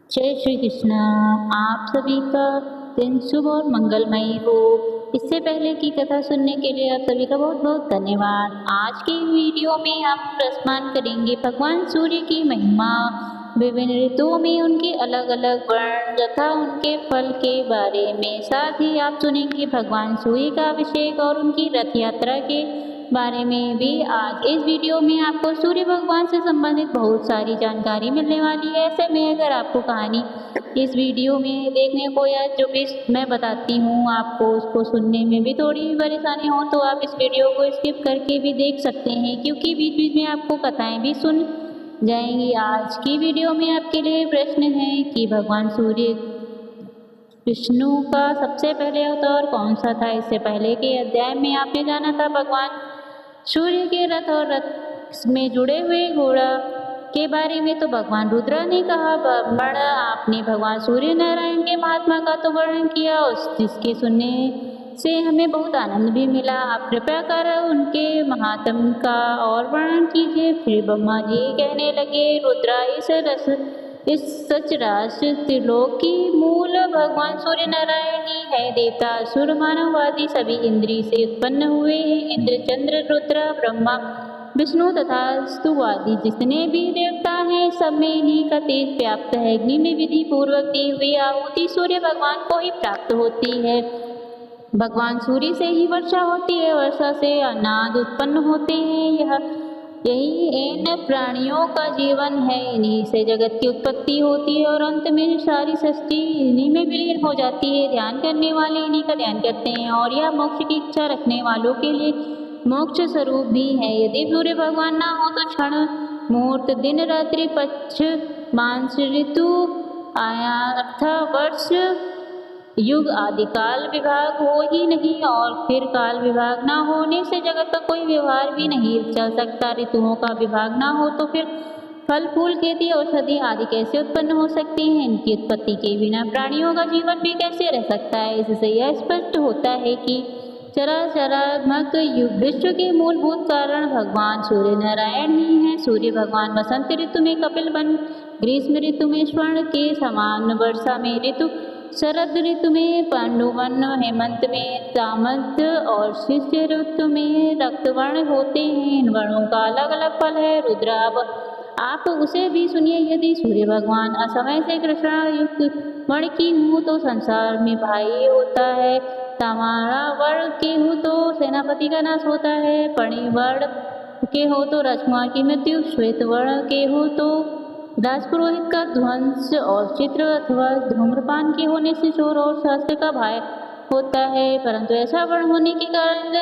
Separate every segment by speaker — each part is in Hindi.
Speaker 1: जय श्री कृष्ण। आप सभी का दिन शुभ और मंगलमय हो। इससे पहले की कथा सुनने के लिए आप सभी का बहुत बहुत धन्यवाद। आज के वीडियो में हम प्रस्ताव करेंगे भगवान सूर्य की महिमा, विभिन्न ऋतुओं में उनके अलग अलग वर्ण तथा उनके फल के बारे में। साथ ही आप सुनेंगे भगवान सूर्य का अभिषेक और उनकी रथ यात्रा के बारे में भी। आज इस वीडियो में आपको सूर्य भगवान से संबंधित बहुत सारी जानकारी मिलने वाली है। ऐसे में अगर आपको कहानी इस वीडियो में देखने को या जो भी मैं बताती हूँ आपको उसको सुनने में भी थोड़ी परेशानी हो तो आप इस वीडियो को स्किप करके भी देख सकते हैं, क्योंकि बीच बीच में आपको कथाएं भी सुन जाएंगी। आज की वीडियो में आपके लिए प्रश्न है कि भगवान सूर्य विष्णु का सबसे पहले अवतार कौन सा था। इससे पहले के अध्याय में आपने जाना था भगवान सूर्य के रथ और रथ में जुड़े हुए घोड़ा के बारे में। तो भगवान रुद्र ने कहा, ब्राह्मण आपने भगवान सूर्य नारायण के महात्मा का तो वर्णन किया, जिसके सुनने से हमें बहुत आनंद भी मिला। आप कृपया कर उनके महात्म का और वर्णन कीजिए। फिर ब्रह्मा जी कहने लगे, रुद्रा इस सचराच त्रिलोक की मूल भगवान सूर्य नारायण ही है। देवता असुर मानववादी सभी इंद्री से उत्पन्न हुए हैं। इंद्र चंद्र रुद्र ब्रह्मा विष्णु तथा स्तुवादी जितने भी देवता हैं सब में इन्हीं का तेज व्याप्त है। अग्नि में विधि पूर्वक दी हुई आहुति सूर्य भगवान को ही प्राप्त होती है। भगवान सूर्य से ही वर्षा होती है, वर्षा से अनाज उत्पन्न होते हैं। यही इन प्राणियों का जीवन है। इन्हीं से जगत की उत्पत्ति होती है और अंत में सारी सृष्टि इन्हीं में विलीन हो जाती है। ध्यान करने वाले इन्हीं का ध्यान करते हैं और यह मोक्ष की इच्छा रखने वालों के लिए मोक्ष स्वरूप भी है। यदि सूर्य भगवान ना हो तो क्षण मुहूर्त दिन रात्रि पक्ष मांस ऋतु आया अर्थात वर्ष युग आदि काल विभाग हो ही नहीं, और फिर काल विभाग ना होने से जगत का कोई व्यवहार भी नहीं चल सकता। ऋतुओं का विभाग ना हो तो फिर फल फूल खेती औषधि आदि कैसे उत्पन्न हो सकती हैं। इनकी उत्पत्ति के बिना प्राणियों का जीवन भी कैसे रह सकता है। इससे यह स्पष्ट होता है कि चराचरात्मक विश्व के मूलभूत कारण भगवान सूर्य नारायण ही हैं। सूर्य भगवान वसंत ऋतु में कपिल वन, ग्रीष्म ऋतु में स्वर्ण के समान, वर्षा में ऋतु, शरद ऋतु में पांडुवन, हेमंत में तामत और शिष्य ऋतु में रक्तवर्ण होते हैं। इन वर्णों का अलग अलग फल है। रुद्र आप उसे भी सुनिए। यदि सूर्य भगवान असमय से कृष्णा युक्त वर्ण की हूँ तो संसार में भाई होता है। तामारा वर्ण के हो तो सेनापति का नाश होता है। पणि वर्ण के हो तो राजकुमार की मृत्यु, श्वेत वर्ण के हो तो राजपुरोहित का ध्वंस और चित्र अथवा धूम्रपान के होने से चोर और शास्त्र का भय होता है। परंतु ऐसा वर्ण होने के कारण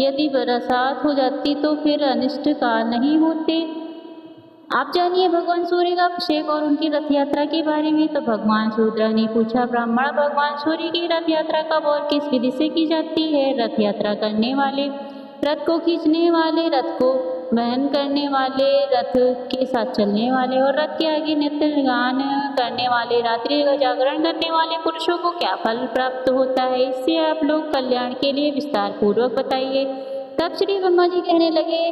Speaker 1: यदि बरसात हो जाती तो फिर अनिष्ट काल नहीं होते। आप जानिए भगवान सूर्य का अभिषेक और उनकी रथ यात्रा के बारे में। तो भगवान शूद्र ने पूछा, ब्राह्मण भगवान सूर्य की रथ यात्रा कब और किस विधि से की जाती है। रथ यात्रा करने वाले, रथ को खींचने वाले, रथ को वहन करने वाले, रथ के साथ चलने वाले और रथ के आगे नृत्य गान करने वाले, रात्रि का जागरण करने वाले पुरुषों को क्या फल प्राप्त होता है। इससे आप लोग कल्याण के लिए विस्तार पूर्वक बताइए। तब श्री ब्रह्मा जी कहने लगे,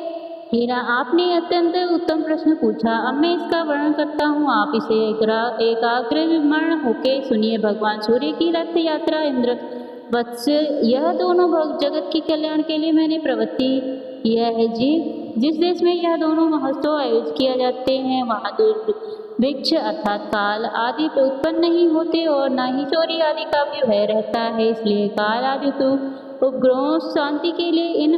Speaker 1: हीरा आपने अत्यंत उत्तम प्रश्न पूछा। अब मैं इसका वर्णन करता हूँ, आप इसे एकाग्र विमर्ण होके सुनिए। भगवान सूर्य की रथ यात्रा इंद्र वत्स यह दोनों जगत के कल्याण के लिए मैंने प्रवृत्ति किया है। जिस देश में यह दोनों महोत्सव आयोजित किए जाते हैं वहाँ दुर्भिक्ष अर्थात काल आदि उत्पन्न नहीं होते और न ही चोरी आदि का भी भय रहता है। इसलिए काल आदि तो उपग्रहों शांति के लिए इन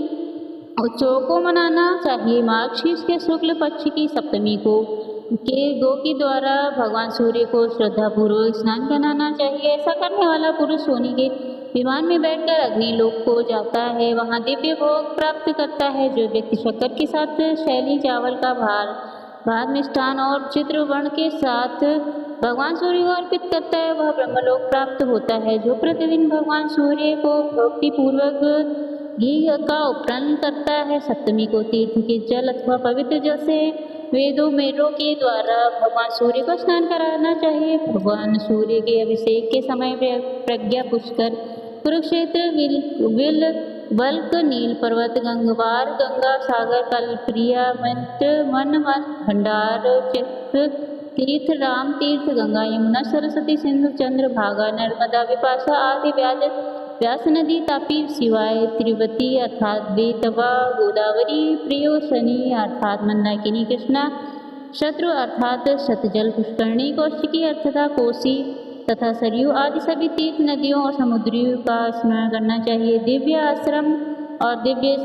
Speaker 1: उत्सवों को मनाना चाहिए। मार्गशीर्ष के शुक्ल पक्ष की सप्तमी को गो के द्वारा भगवान सूर्य को श्रद्धापूर्वक स्नान कराना चाहिए। ऐसा करने वाला पुरुष सोने के विमान में बैठकर अग्निलोक को जाता है, वहाँ दिव्य भोग प्राप्त करता है। जो व्यक्ति शक्कर के साथ शैली चावल का भात मिष्ठान और चित्रवर्ण के साथ भगवान सूर्य को अर्पित करता है वह ब्रह्मलोक प्राप्त होता है। जो प्रतिदिन भगवान सूर्य को भक्ति पूर्वक घी का उपरण करता है, सप्तमी को तीर्थ के जल अथवा पवित्र जल से वेदों मेरों के द्वारा भगवान सूर्य को स्नान कराना चाहिए। भगवान सूर्य के अभिषेक के समय प्रज्ञा पुष्कर, कुरुक्षेत्र, विल बल्क, नील पर्वत, गंगवार, गंगा सागर, कलप्रिया, मंत्र मन भंडार, चित्र तीर्थ राम तीर्थ, गंगा यमुना सरस्वती सिंधु चंद्र भागा नर्मदा विपाशा आदि व्यास नदी तापी शिवाय त्रिवती अर्थात बेतवा गोदावरी प्रियोशनी अर्थात मंदाकिनी कृष्णा शत्रु अर्थात शतजल पुष्करणी कौशिकी अर्थात कोसी तथा सरयू आदि सभी तीर्थ नदियों और समुद्रियों का स्मरण करना चाहिए। दिव्य आश्रम और दिव्य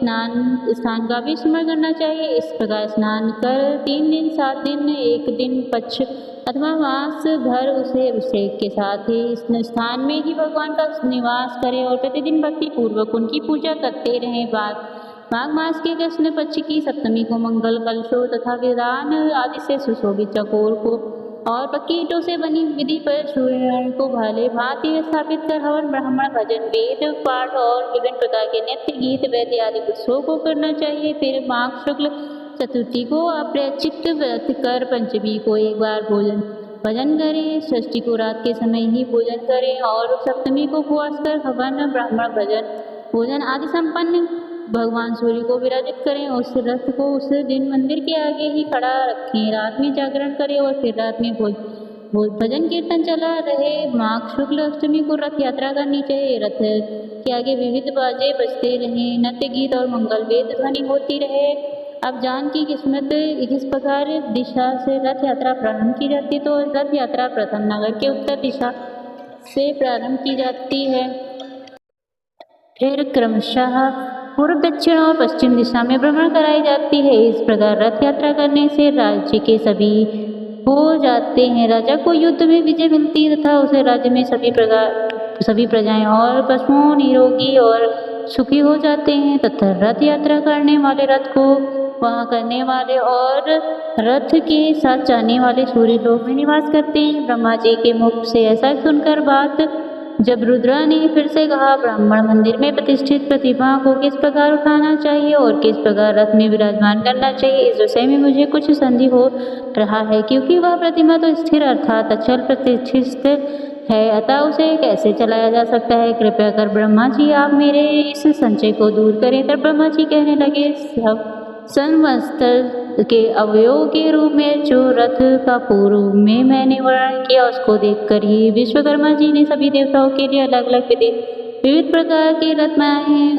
Speaker 1: स्थान का भी स्मरण करना चाहिए। इस प्रकार स्नान कर 3 दिन 7 दिन 1 दिन पक्ष अथवा मास भर उसे अभिषेक के साथ ही इस स्थान में ही भगवान का निवास करें और प्रतिदिन भक्ति पूर्वक उनकी पूजा करते रहें। माघ मास के कृष्ण पक्ष की सप्तमी को मंगल कलशों तथा विधान आदि से सुशोभित चकोर को और पक्की ईंटों से बनी विधि पर सूर्यनारायण को भले भांति स्थापित कर हवन ब्राह्मण भजन वेद पाठ और विभिन्न प्रकार के नृत्य गीत वैद्य आदि उत्सवों को करना चाहिए। फिर माघ शुक्ल चतुर्थी को अप्रैचित व्रत कर पंचमी को एक बार भजन करें, षष्ठी को रात के समय ही भोजन करें और सप्तमी को उपवास कर हवन ब्राह्मण भजन भोजन आदि संपन्न भगवान सूर्य को विराजित करें। उस रथ को उस दिन मंदिर के आगे ही खड़ा रखें। रात में जागरण करें और फिर रात में भजन कीर्तन चला रहे। माघ शुक्ल अष्टमी को रथ यात्रा करनी चाहिए। रथ के आगे विविध बाजे बजते रहें, नृत्य गीत और मंगल वेद ध्वनि होती रहे। अब जान की किस्मत किस प्रकार दिशा से रथ यात्रा प्रारंभ की जाती है। तो रथ यात्रा प्रथम नगर के उत्तर दिशा से प्रारंभ की जाती है, फिर क्रमशः पूर्व दक्षिण और पश्चिम दिशा में भ्रमण कराई जाती है। इस प्रकार रथ यात्रा करने से राज्य के सभी हो जाते हैं। राजा को युद्ध में विजय मिलती है तथा उसे राज्य में सभी प्रजाएं और पशुओं निरोगी और सुखी हो जाते हैं। तथा रथ यात्रा करने वाले रथ को वहाँ करने वाले और रथ के साथ जाने वाले सूर्य लोक में निवास करते हैं। ब्रह्मा जी के मुख से ऐसा सुनकर बात जब रुद्रा ने फिर से कहा, ब्राह्मण मंदिर में प्रतिष्ठित प्रतिमा को किस प्रकार उठाना चाहिए और किस प्रकार रथ में विराजमान करना चाहिए, इस विषय में मुझे कुछ संदेह हो रहा है, क्योंकि वह प्रतिमा तो स्थिर अर्थात अचल प्रतिष्ठित है, अतः उसे कैसे चलाया जा सकता है। कृपया कर ब्रह्मा जी आप मेरे इस संशय को दूर करें। तब ब्रह्मा जी कहने लगे, सब संवत्सर के अवयव के रूप में जो रथ का पूर्व में मैंने वर्णन किया उसको देखकर ही विश्वकर्मा जी ने सभी देवताओं के लिए अलग अलग विविध प्रकार के रथ बनाए हैं।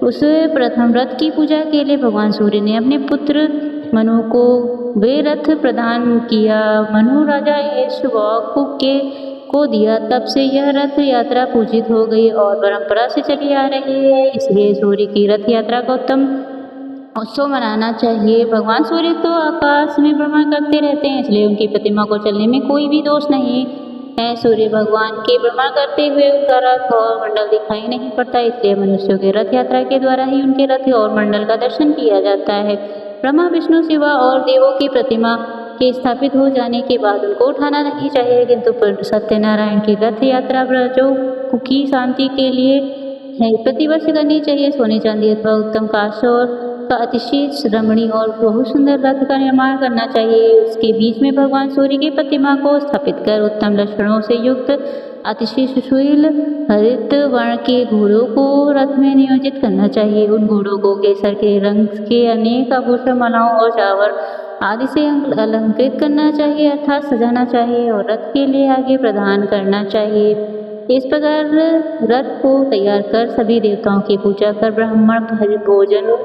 Speaker 1: उस प्रथम रथ की पूजा के लिए भगवान सूर्य ने अपने पुत्र मनु को वे रथ प्रदान किया। मनु राजा को दिया। तब से यह रथ यात्रा पूजित हो गई और परंपरा से चली आ रही है। इसलिए सूर्य की रथ यात्रा का उत्तम उत्सव मनाना चाहिए। भगवान सूर्य तो आकाश में भ्रमण करते रहते हैं, इसलिए उनकी प्रतिमा को चलने में कोई भी दोष नहीं है। सूर्य भगवान के भ्रमण करते हुए उनका रथ और मंडल दिखाई नहीं पड़ता, इसलिए मनुष्यों के रथ यात्रा के द्वारा ही उनके रथ और मंडल का दर्शन किया जाता है। ब्रह्मा विष्णु शिवा और देवों की प्रतिमा के स्थापित हो जाने के बाद उनको उठाना नहीं चाहिए, किंतु सत्यनारायण की रथ यात्रा ब्रजों की शांति के लिए है, प्रतिवर्ष करनी चाहिए। सोने चांदी अथवा उत्तम कांस्य का अतिशय रमणीय और बहुत सुंदर रथ का निर्माण करना चाहिए। उसके बीच में भगवान सूर्य की प्रतिमा को स्थापित कर उत्तम लक्षणों से युक्त अतिशय सुशील हरित वर्ण के घोड़ों को रथ में नियोजित करना चाहिए। उन घोड़ों को केसर के रंग के अनेक आभूषण मालाओं और चावर आदि से अलंकृत करना चाहिए अर्थात सजाना चाहिए और रथ के लिए आगे प्रदान करना चाहिए। इस प्रकार रथ को तैयार कर सभी देवताओं की पूजा कर ब्राह्मण भोजन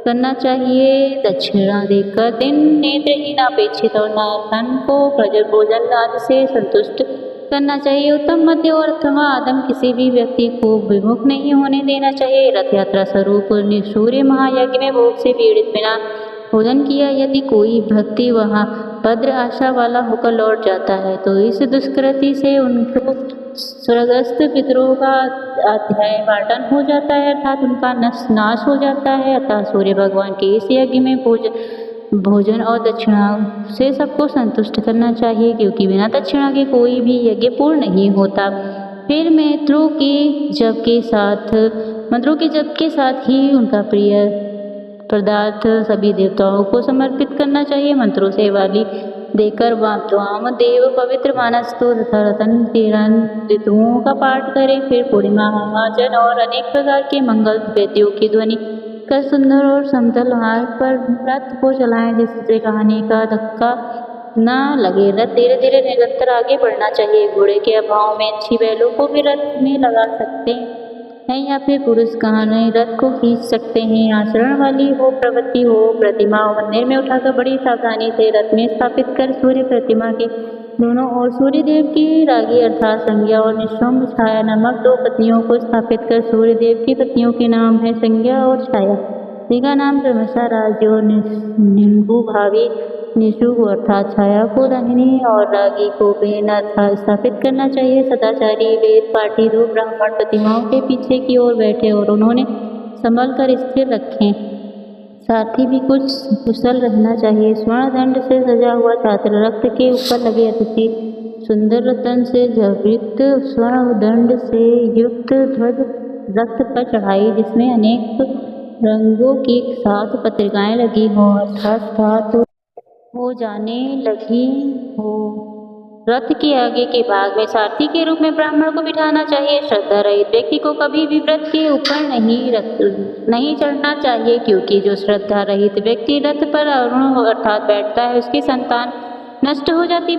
Speaker 1: करना चाहिए। दक्षिणा देकर दिन नेत्रहीन अपेक्षित और धन को प्रजल भोजन आदि से संतुष्ट करना चाहिए। उत्तम मध्य और अथवा आदम किसी भी व्यक्ति को विमुख नहीं होने देना चाहिए। रथ यात्रा स्वरूप सूर्य महायज्ञ में भोग से पीड़ित बिना भोजन किया यदि कोई भक्ति वहाँ भद्र आशा वाला होकर लौट जाता है तो इस दुष्कृति से उनको स्वर्गस्थ पितरों का अध्याय पाटन हो जाता है अर्थात उनका नाश हो जाता है। अतः सूर्य भगवान के इस यज्ञ में भोजन और दक्षिणा से सबको संतुष्ट करना चाहिए, क्योंकि बिना दक्षिणा के कोई भी यज्ञ पूर्ण नहीं होता। फिर मंत्रों के जप के साथ ही उनका प्रिय पदार्थ सभी देवताओं को समर्पित करना चाहिए। मंत्रों से वाली देकर वाम देव पवित्र मानस तो तथा रतन 13 ऋतुओं का पाठ करें। फिर पूर्णिमा महाजन और अनेक प्रकार के मंगल वेद्यों की ध्वनि कर सुंदर और समतल मार्ग पर रथ को चलाएं, जिससे कहानी का धक्का न लगे। रथ धीरे धीरे निरंतर आगे बढ़ना चाहिए। घोड़े के अभाव में अच्छी बैलों को भी रथ में लगा सकते हैं या फिर पुरुष कहानी रथ को खींच सकते हैं। आचरण वाली हो प्रवृत्ति हो प्रतिमा मंदिर में उठाकर बड़ी सावधानी से रथ में स्थापित कर सूर्य प्रतिमा के दोनों ओर सूर्य देव की रागी अर्थात संज्ञा और निशुंभ छाया नामक दो पत्नियों को स्थापित कर सूर्य देव की पत्नियों के नाम है संज्ञा और छाया। जिनका नाम क्रमशः राज्य और निम्बू भावी निशुभ अर्थात छाया को दाहिनी और रागी को बेन अर्थात स्थापित करना चाहिए। सदाचारी वेद पाठी दो ब्राह्मण प्रतिमाओं के पीछे की ओर बैठे और उन्होंने संभल कर स्थिर रखें। सारथी भी कुछ कुशल रहना चाहिए। स्वर्ण दंड से सजा हुआ छात्र रक्त के ऊपर लगे अतिथि सुंदर रतन से जवृत स्वर्ण दंड से युक्त ध्वज रक्त पर चढ़ाई जिसमें अनेक रंगों की सात पत्रिकाएं लगी हों अर्थात सात हो जाने लगी हो। रथ के आगे के भाग में सारथी के रूप में ब्राह्मण को बिठाना चाहिए। श्रद्धा रहित व्यक्ति को कभी भी रथ के ऊपर नहीं चढ़ना चाहिए क्योंकि जो श्रद्धा रहित व्यक्ति रथ पर आरूढ़ अर्थात बैठता है उसकी संतान नष्ट हो जाती।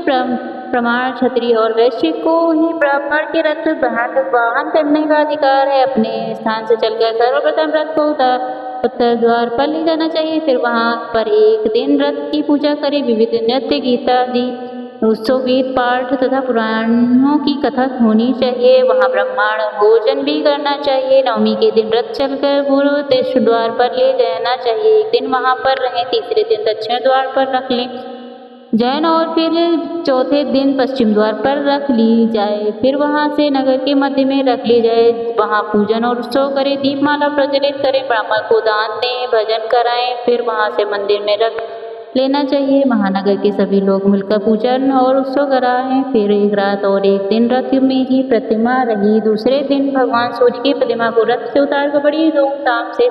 Speaker 1: प्रमाण क्षत्रिय और वैश्य को ही ब्राह्मण के रथ वाहन करने का अधिकार है। अपने स्थान से चलकर सर्वप्रथम रथ को उत्तर द्वार पर ले जाना चाहिए। फिर वहां पर एक दिन रथ की पूजा करें। विविध नृत्य गीता आदि उत्सव वेद पाठ तथा पुराणों की कथा होनी चाहिए। वहां ब्राह्मण भोजन भी करना चाहिए। नवमी के दिन रथ चलकर पूर्व दक्षिण द्वार पर ले जाना चाहिए। एक दिन वहां पर रहें। तीसरे दिन दक्षिण द्वार पर रख लें जैन और फिर चौथे दिन पश्चिम द्वार पर रख ली जाए। फिर वहां से नगर के मध्य में रख ली जाए। वहां पूजन और उत्सव करें। दीपमाला प्रज्वलित करें। ब्राह्मण को दान दें भजन कराएं। फिर वहां से मंदिर में रख लेना चाहिए। महानगर के सभी लोग मिलकर पूजन और उत्सव कराएं। फिर एक रात और एक दिन रथ में ही प्रतिमा रही। दूसरे दिन भगवान सूर्य की प्रतिमा को रथ से उतारकर बड़ी धूमधाम से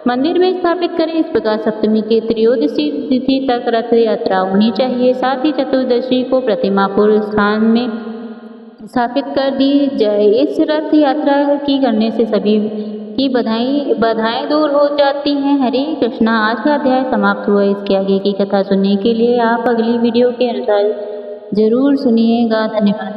Speaker 1: मंदिर में स्थापित करें। इस प्रकार सप्तमी के त्रयोदशी तिथि तक रथ यात्रा होनी चाहिए। साथ ही चतुर्दशी को प्रतिमा पूर्व स्थान में स्थापित कर दी जाए। इस रथ यात्रा की करने से सभी की बाधाएं दूर हो जाती हैं। हरे कृष्णा। आज का अध्याय समाप्त हुआ। इसके आगे की कथा सुनने के लिए आप अगली वीडियो के अनुसार जरूर सुनिएगा। धन्यवाद।